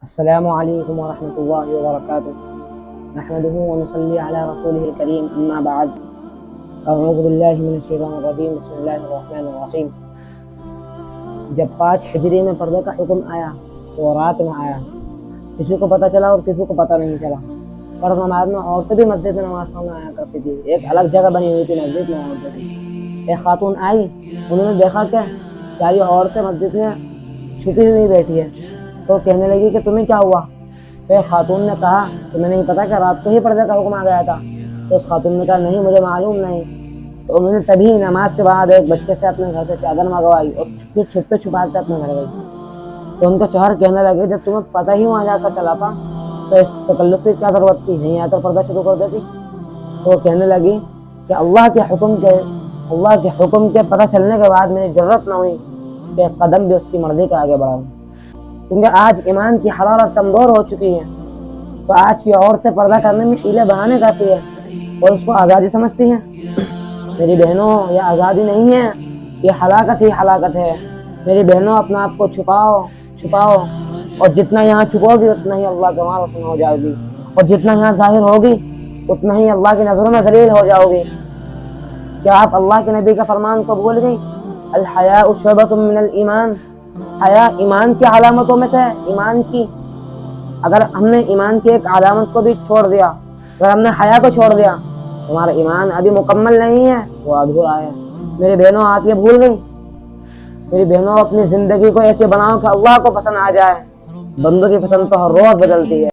السلام علیکم ورحمۃ اللہ وبرکاتہ نحمده ونصلی علی رسوله الکریم اما بعد اعوذ باللہ من الشیطان الرجیم بسم اللہ الرحمن الرحیم۔ جب 5 ہجری میں پردے کا حکم آیا تو رات میں آیا، کسی کو پتہ چلا اور کسی کو پتہ نہیں چلا۔ فرض نماز میں عورتیں بھی مسجد میں نماز پڑھنے آیا کرتی تھی، ایک الگ جگہ بنی ہوئی تھی مسجد میں عورتیں تھی۔ ایک خاتون آئی، انہوں نے دیکھا کہ کیا یہ عورتیں مسجد میں چھپی ہوئی بیٹھی ہے، تو کہنے لگی کہ تمہیں کیا ہوا؟ تو ایک خاتون نے کہا تمہیں نہیں پتا کہ رات کو ہی پردے کا حکم آ گیا تھا؟ تو اس خاتون نے کہا نہیں، مجھے معلوم نہیں۔ تو انہوں نے تبھی نماز کے بعد ایک بچے سے اپنے گھر سے چادر منگوائی اور چھپتے چھپاتے اپنے گھر گئی۔ تو ان کے شوہر کہنے لگے جب تمہیں پتہ ہی وہاں جا کر چلا تھا تو اس تکلف کی کیا ضرورت تھی، یہیں آ کر پردہ شروع کر دیتی۔ تو وہ کہنے لگی کہ اللہ کے حکم کے پتہ چلنے کے بعد میری ضرورت نہ ہوئی کہ ایک قدم بھی اس کی مرضی کے آگے بڑھاؤں، کیونکہ آج ایمان کی حرارت کمزور ہو چکی ہے۔ تو آج کی عورتیں پردہ کرنے میں حیلے بہانے کرتی ہے اور اس کو آزادی سمجھتی ہیں۔ میری بہنوں، یہ آزادی نہیں ہے، یہ ہلاکت ہی ہلاکت ہے۔ میری بہنوں، اپنا آپ کو چھپاؤ اور جتنا یہاں چھپو گی اتنا ہی اللہ کے وہاں روشن ہو جاؤ گی، اور جتنا یہاں ظاہر ہوگی اتنا ہی اللہ کی نظروں میں ذلیل ہو جاؤ گی۔ کیا آپ اللہ کے نبی کا فرمان کو بھول گئی؟ الحیاء شعبۃ من الایمان، حیا ایمان کی علامتوں میں سے ہے۔ ایمان کی اگر ہم نے ایمان کی ایک علامت کو بھی چھوڑ دیا، اگر ہم نے حیا کو چھوڑ دیا، ہمارا ایمان ابھی مکمل نہیں ہے، وہ ادھورا ہے۔ میری بہنوں، آپ یہ بھول گئی؟ میری بہنوں، اپنی زندگی کو ایسے بناؤ کہ اللہ کو پسند آ جائے۔ بندوں کی پسند تو ہر روز بدلتی ہے۔